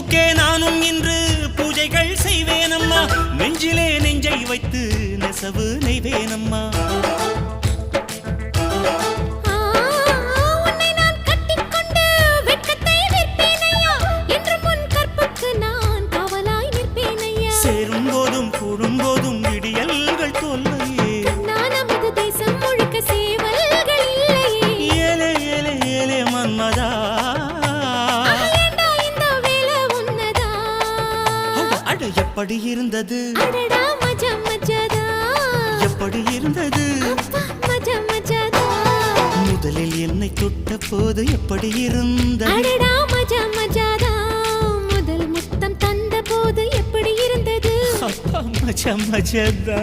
ஊருக்கே நானும் இன்று பூஜைகள் செய்வேனம்மா நெஞ்சிலே நெஞ்சை வைத்து நெசவு நெய்வேனம்மா சேரும் போதும் கூடும் போதும் விடியல்கள் தொல்லையே நமது தேசம் முழுக்க சேவல்கள் இல்லையே ஏலே ஏலே ஏலே மன்மதா இந்த வேலை உன்னதா அட எப்படி இருந்தது அடடா மஜா மஜாதா எப்படி இருந்தது மஜா மஜாதா முதலில் என்னை தொட்ட போது எப்படி இருந்தது அடடா மஜா மஜாதா முதல் முத்தம் தந்த போது எப்படி இருந்தது மஜா மஜாதா